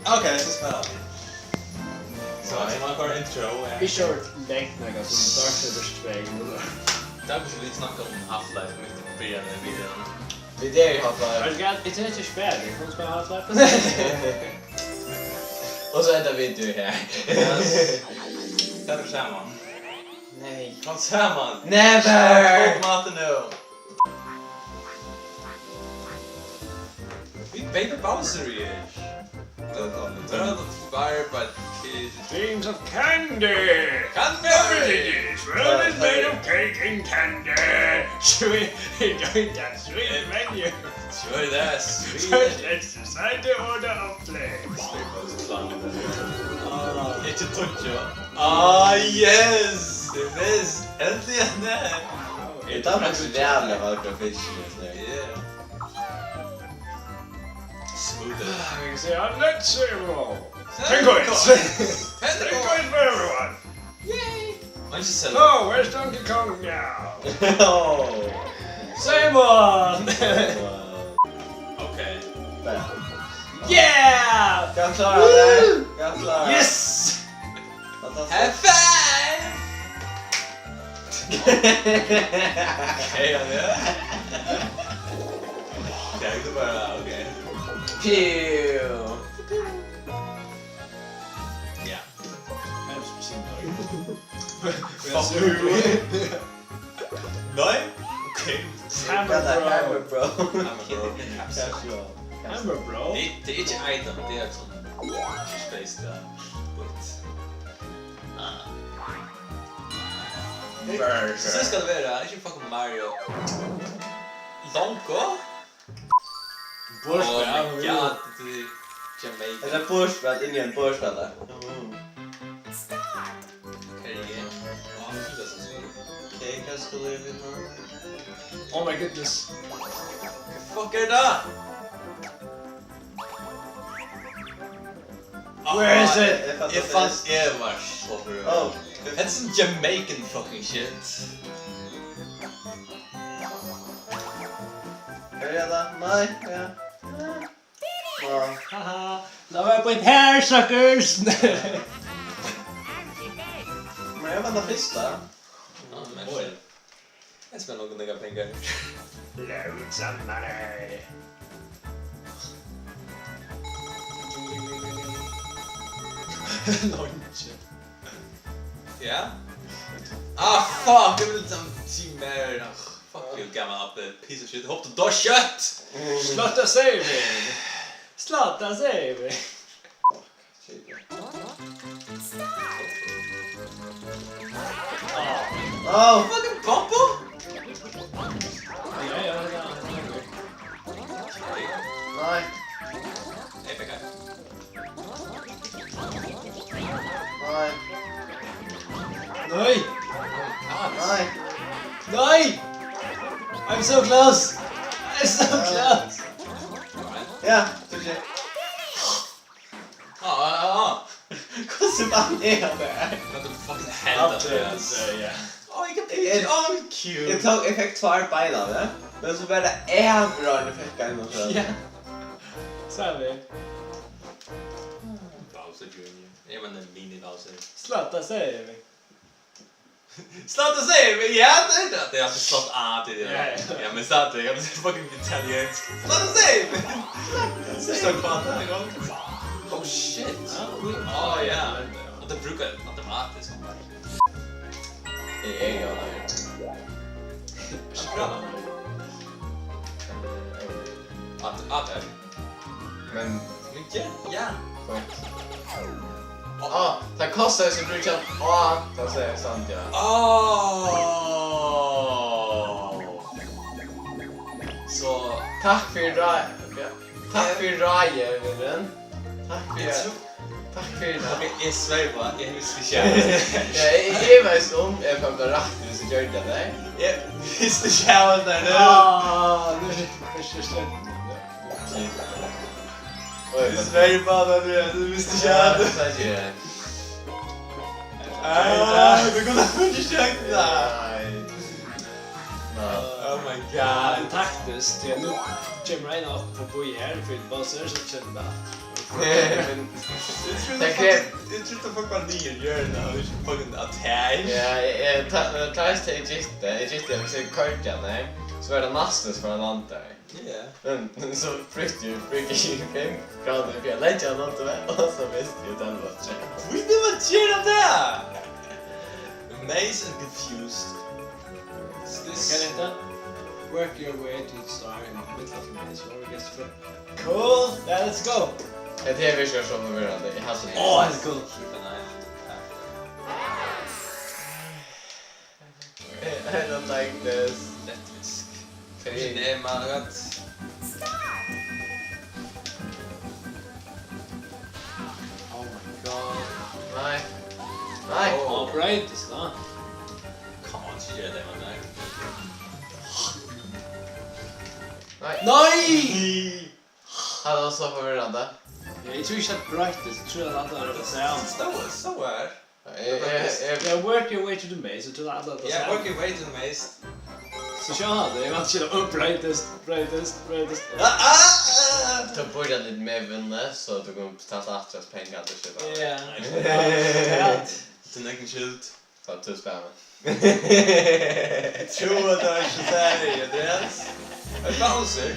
Okej, så Spæla. Så man får intro. Vi kör längt några som startar vägen. Där måste vi snacka om Half-Life mitt i början av videon. Det är det jag har för. Jag tror inte Spæla, det kommer spela Half-Life. Och så ändrar vi du här. Där ser man. Nej. Vad ser man? Never! Kom maten nu. Vi Baby Bowser-ish. Inspired by kids. Dreams of candy! Candy! Everything is world is made of cake and candy! Sweet, enjoy that sweet menu! Sure that's First, sweet. let's decide the order of plates. Inte Tuccio. Ah yes! Det finns äntligen där! Det tar faktiskt jävla vackra fisk just nu. Yeah. Smooth. We can say, let's say roll. 10 10 coins! coins. 10 coins for everyone! Yay! Why don't you sell it? Oh, where's Donkey Kong now? Åh! Same one! Okay. Där. Yeah! Jag klarar det! Jag klarar det! Yes! Have fun! Okej, han är. Jag tänkte bara, okej. Pew! Ja. Nej? Okej. Hammer bro. Casual. Hammer bro. Det är inte item, det är som space där. Så ska det vara, inte fucking Mario. Lonko? Oh my god, det är Jamaica. Eller pushpad, ingen pushpad där. Okej, kanske skulle jag vilja. Oh my goodness. Fuck är det? Where is it? Jag fanns Evars. Oh. Det är sån Jamaican fucking shit. Är det redan? Nej, ja. Ja. Haha. Now I put hair suckers! Men jag vann första. Ja, men själv. Jag spelar någon nega pengar. Långsammare. Lunchen. Ja? Ah fuck, jag vill inte ha team mer. Fuck you gammal piece of shit. Hopp du dör kött! Slotta saving! Slotta saving! Oh! Fucking Pompo! Ja. Nej. Nej, pengar. Nej. Nej! Nej. Nej! I'm so close! I'm so close! Ja, touché. Hvordan vann er det? Vad the fucking hell Andrias? Åh, vilken bitch! Åh, cute! Jeg fikk tvær bein av det, men så var det en bra når jeg fikk en og så. Ja. Så är vi. Bowser Jr. Jag menar mini-Bowser. Slotta saving. Slata saving! Ja, det är alltså slått A till det. Ja. Ja, men slata, jag är fucking italiensk. Slata saving! Sista kvarten en gång. Oh shit! Oh ja. Och det brukar automatiskt komma. Jeg gjør det. Bra. Att Men, mycket? Ja. det kostar ju så brukar det säger sant ja. Så Tack för draget. Tack för draget, vännen. Tack för det. jag är Sverige bara, jag är speciell. Jag är mest om jag får bli rätt hvis jag gör det. Jag visste kärvan där nu. Nu är det slut. Jag är Sverige bara, Andrias, du visste kärvan. Du kunde ha försökt där. Oh my god. Taktiskt, nu kommer jag in upp på Bojer för Bowser så känner jag Men Jag tror folk var nya hjörna och inte fucking attack. ja, tries till just det, vi ser kartan så är det nastas för en annan. Ja. Men så fruktar ju 5 grader för jag lägger något och så visst ju den var check. We never cheered on that! Amazed and confused. Kan inte work your way to the star in the middle of the maze where it gets flip. Cool, let's go! Ett tv-kör som förvirrande i halsen. Oh, that's cool. Keep an eye on the path. I don't like this. Lättrisk. Krig. Nej, man rätt. Oh my god. Nej. Nej. Oh, right, it's not. Come on, så gör det man där. Nej. Nej! Han var så förvirrande. Jag tror inte att brightest, jag tror att alla är sound. Så är. Yeah, work your way to the maze, jag tror att alla är Yeah, work your way to the maze. Så kör han det, jag vill inte köra upp brightest. Ta börja lite med vunnet så du kommer betala Andrias pengar till köpa. Ja. Din egen skyld. För 1000 spänn. Tror att det är 23, Andrias. Ett bouncer.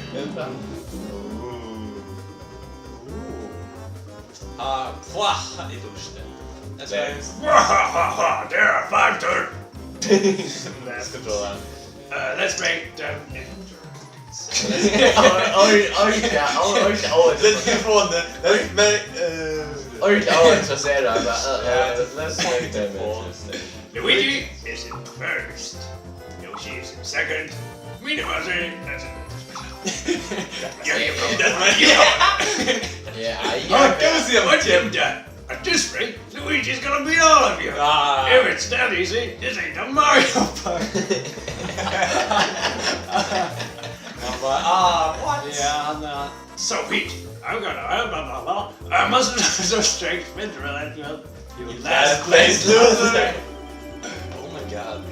Pwah, i duschen. That's right. There are 5 turns. Ska prova. Let's make them Let's get on there. Let's make... Let's make them interesting. Luigi is in first. Yoshi is in second. Minimazzi, that's it. That's my What's him done? At this rate, Luigi's gonna beat all of you. If it's that easy, this ain't a Mario Party. What? Yeah, so Pete, I'm gonna I mustn't have so strength spin to relent you. You last place loser. Oh my god.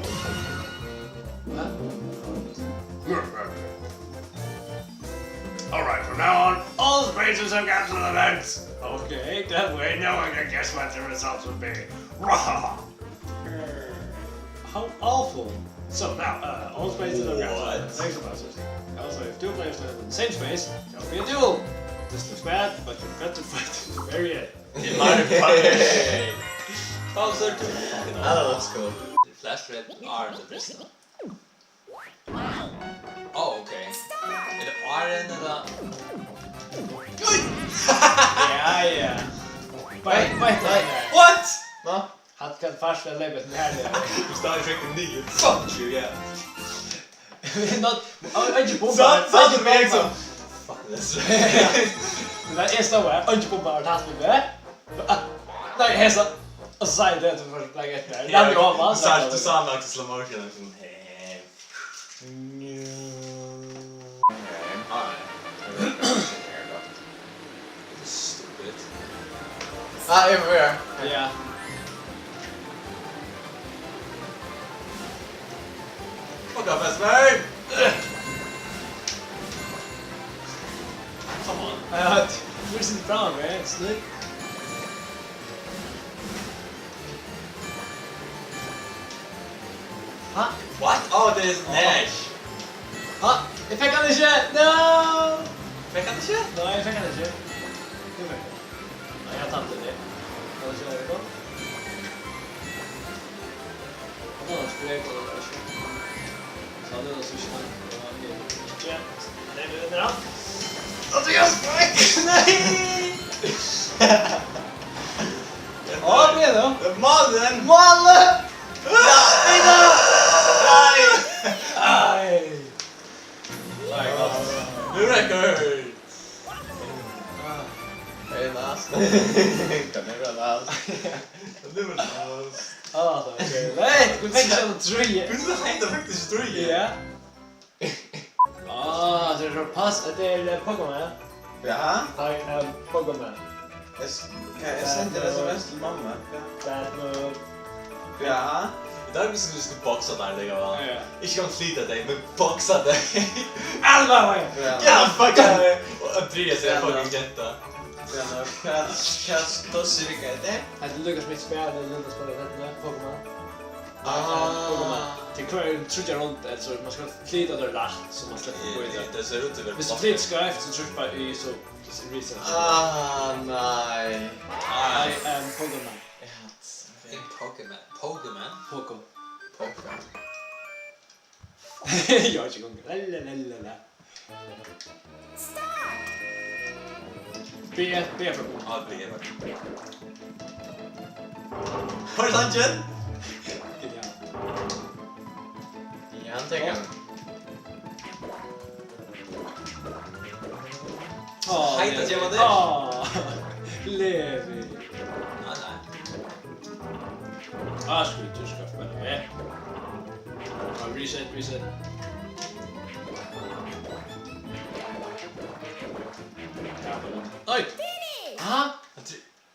Alright, from now on, all spaces have capsule events. Okay, that way no one can guess what the results will be. How awful. So now, all spaces have capsule events. Thanks for processing. Also, if 2 players live in the same space, there'll be a duel. This looks bad, but you've got to fight to the very end. In my party. Bowser to Oh, that's cool. The flash red are the best. Oh, okay. Är det Iron eller... Ja. Fight What? Va? Han kan farsa läbbet med här nere. Du startar försökte ny. Fuck you, yeah. Inte bomba. Så du väg som... Fuck this. Det där är stora. Inte bomba och tas med. Nej, hälsa. Och så säger det till första läget där. Där vi har man. Så du sammanlagt slow motion. Stupid. Everywhere. Yeah. Fuck up, Esbern! Come on. Where's the brown, man? Snyggt. Ha? What? Oh, there's Nash. Ha? Jag fick han inte! No! Fick han inte? Nej, jag fick han inte. Nu fick jag. Nej, jag tar inte det. Vad kör vi då? Vad var det för regler där? Så hade jag så snabbt. Ja, det är nu då. Andrias, nej! Ja, det är då. Mallen! Malle! Nej då! Nej! Nej! Nu räcker det! Very nice. Kan det vara nice? Det var nice. Ah, okej. Nej, vi fick en tröja. Du hängde faktiskt tröja. Ja. Ah, det är pass. Det är Pokémon. Ja. I am Pokémon. Jag sände det som mest till mamma. Bad move. Ja. Det hvis du skulle boksa der, det var. Ja. Ikke kan flyte deg, men boksa deg. Alva! Ja, fuck deg! Og Andrias er fucking jenta. Hva stosser vi ikke det? Att Lucas mitt spel eller Lucas spelar rätt med Pokémon. Ah. Det kör trutja runt alltså man ska flyta där rätt så man släpper på det. Det ser ut att vara. Hvis du flyter skarpt så tryck bara i så reset. Ah, nej. I am Pokémon. En Pokémon. Pokémon? Poco. Pokémon. Jag är inte igång. Lalalala. B för Pokémon. Ja, det blir det. Har du dungeon? Ja, han tänker. Hejta jag var det. Levi. Nej, nej. Ska vi ska spela. Ja. Reset. Oj. Ah,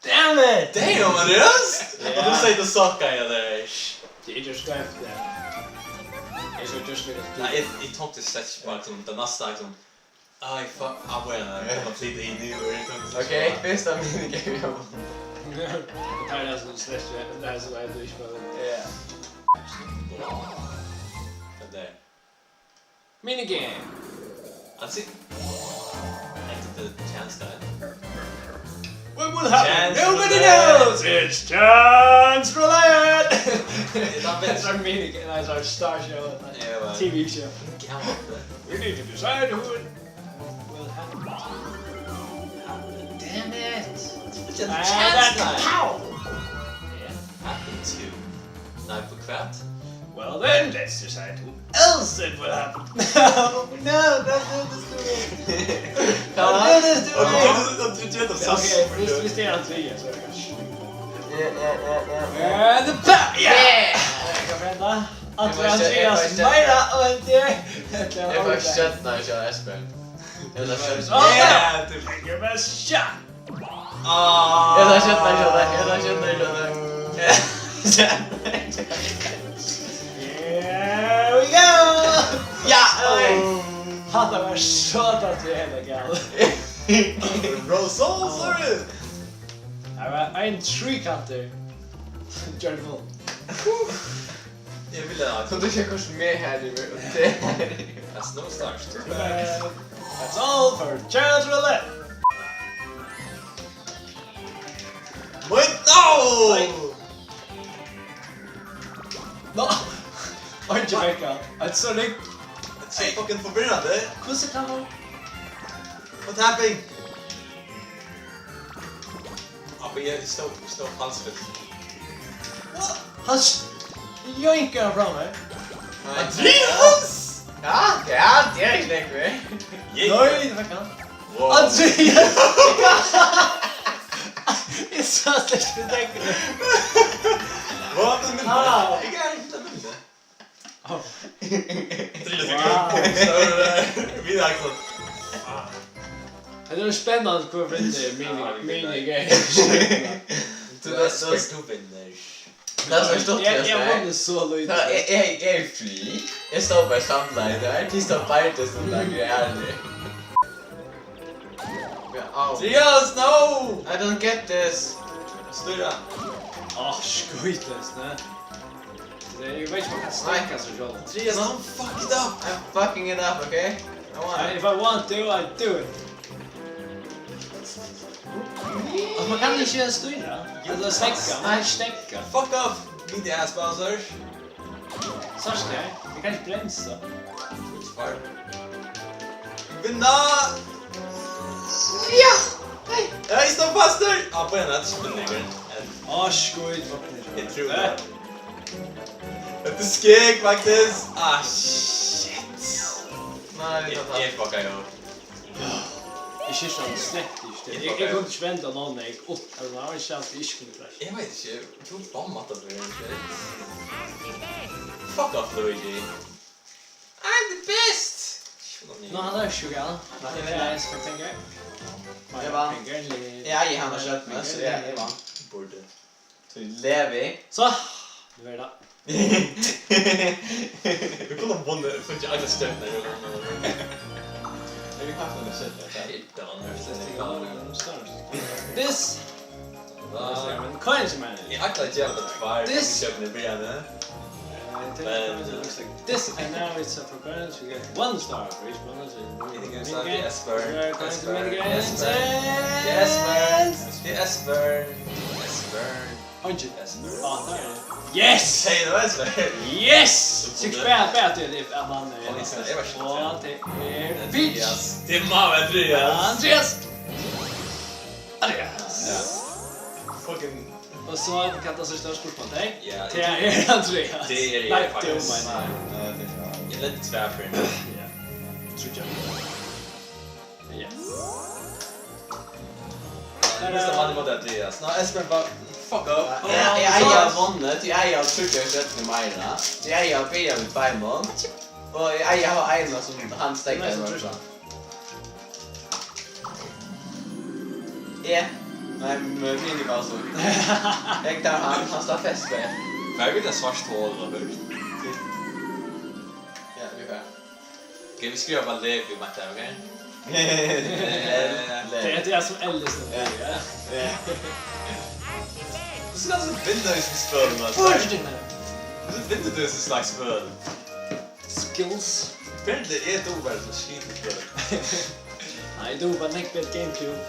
Damn it! Damn, Andrias! Yeah. Och du säger att socka jag där. Det är just det. Jag ska just det. Nej, jag tar inte sett bara som den nästa liksom. Aj, fuck. Bueno, jag kommer flytta in nu. okej, första minigame jag vann. Det här är alltså stress. Det här är så väl du spelar. Ja. Det där. Minigame. Alltså. Inte det chans där. What will happen? Chance Nobody roulette. knows! It's chance roulette! It's our minigame. That's our star show. Ja, va. TV show. Gammalt. We need to decide who will happen. Damn it! Vilken chans där. Pow! Happen to. Nej, på kvart. Well then, let's decide who else it will happen. No, don't do this to me. Don't do this to me. Okay, vi ställer Andrias. And the pow! Yeah! Jag kan vända. Andrias Spæla och Andrias. Jag var kött när jag kör Esbern. Jag var kött. Yeah! Your best shot! Jag var kött när jag kör. Here we go! Ja! Han har varit så att vi är gal. Bro, sorry! Jag var en trekanter. Journal. Jag vill ha. Kom du kör kurs med här nu. That's no stars. That's all for chance roulette. Wait, no! No! Oj, Jamaica. It's so late. It's so fucking förvirrande. Kusse kan man. What's happening? Ja, men jag står halsfett. What? Han joinkar fram mig. Andrias! Ja, det är knäckt mig. Nej, det kan. Wow. Andrias! Det är så släkt för tänker. Vad är det med det? Ah. Jag kan inte med det. Oh. 3 sekunder. Vi är också. Det är spännande att gå vidare minigame. Du vinner. Det har förstått jag Jag vann så lite. Jag är fri. Jag står bara samlad där. De står bara inte som där grejer. Andrias, no! I don't get this. Styra. Skojtlöst, nej. Jag vet inte man kan snacka så själv. Andrias, don't fuck it up! I'm fucking it up, okay? I want it. If I want to, I do it. Man kan inte styra. Eller stäcka. Fuck off! Mitt ass bouncers. Sarska, jag kan inte bränsa. Vinna! Ja! Hej! Jag står fast där! Ja, på en att spinner. Skojt. Jag tror det. Det skrek faktiskt. Shit. Nej, Jag fuckar jag. Jag känns som släppt just det. Jag kunde inte vända någon när jag gick upp. Det var en chans att jag inte kunde flasha. Jag vet inte, jag tror bommat att det är fuck off, Luigi. I'm the best! Nå, han är 20. Det är jag ska tänka. Jag vann. Ja, han har kört med så jag vann. Borde. Så lever vi. Så, nu är det. Vi kunde ha vunnit för att jag hade stött när jag vann. Vi har haft en shit. This. Coins man. Jag aktade inte jävla tvär. This. Jag köpte i benen. This and now it's for bonus. We get 1 star for each bonus. Esbern. Esbern. Yes! Hej, det var Esbern. Yes! Så spela bättre det är man. Det var så. Bitch. Det är mamma Andrias. Andrias. Fucking. Och så kan det så störst på dig. Ja. Det är Andrias. Det är faktiskt. Jag är lite tvär för det. Ja. Tror jag. Ja. Nästa man var det Andreas. Nå, Esbern bara fuck up. Jag har vunnit. Jag har tryckt rätt med mig. Jag har börjat med Bajmon. Och jag har en som han stäckte med. Ja. Nej, men minipaus. Jag tar han står fest med. Jag vill ha svart hål och högt. Ja, vi får. Okej, vi skriver bara Levi Matta, okej? Det är som äldst nu. Du ska alltså vinna i sin spöl, alltså. Du vinner du i sin slags spöl. Skills. Apparently är ett ovärd som skiter spöl. Nej, du var näckbett GameCube.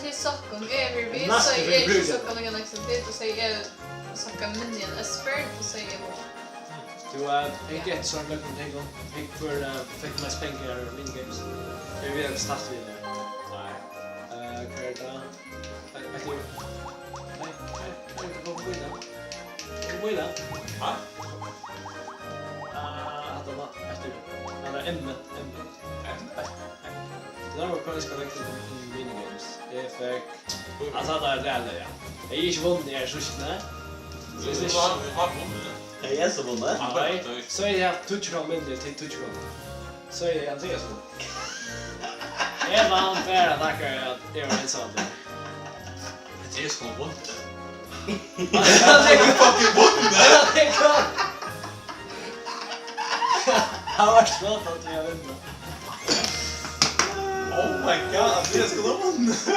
Till Stockholm överby så är det Stockholm en accepterat och säger Stockholm minion Esbern och säger Du fick ett sånt lökning en gång. Fick mest pengar i minigames. Jag vet snabbt vidare. Nej. Kvarta. Nej. Vad är det? Ja? Att de har ämnet. Det där var konstigt connected i minigames. Det fick... Alltså det är det ja. Jag är inte vunnit i sushi'na. Jag är så vunnit. Nej, så är jag touchdown mindre till touchdown. Så är jag Andrias vunnit. Jag vann bara tackar att jag var ensam. Andreas kommer vunnit. Han är fucking vunnit! Han var svårt att jag vunnit. Oh my god, Andreas kommer vunnit.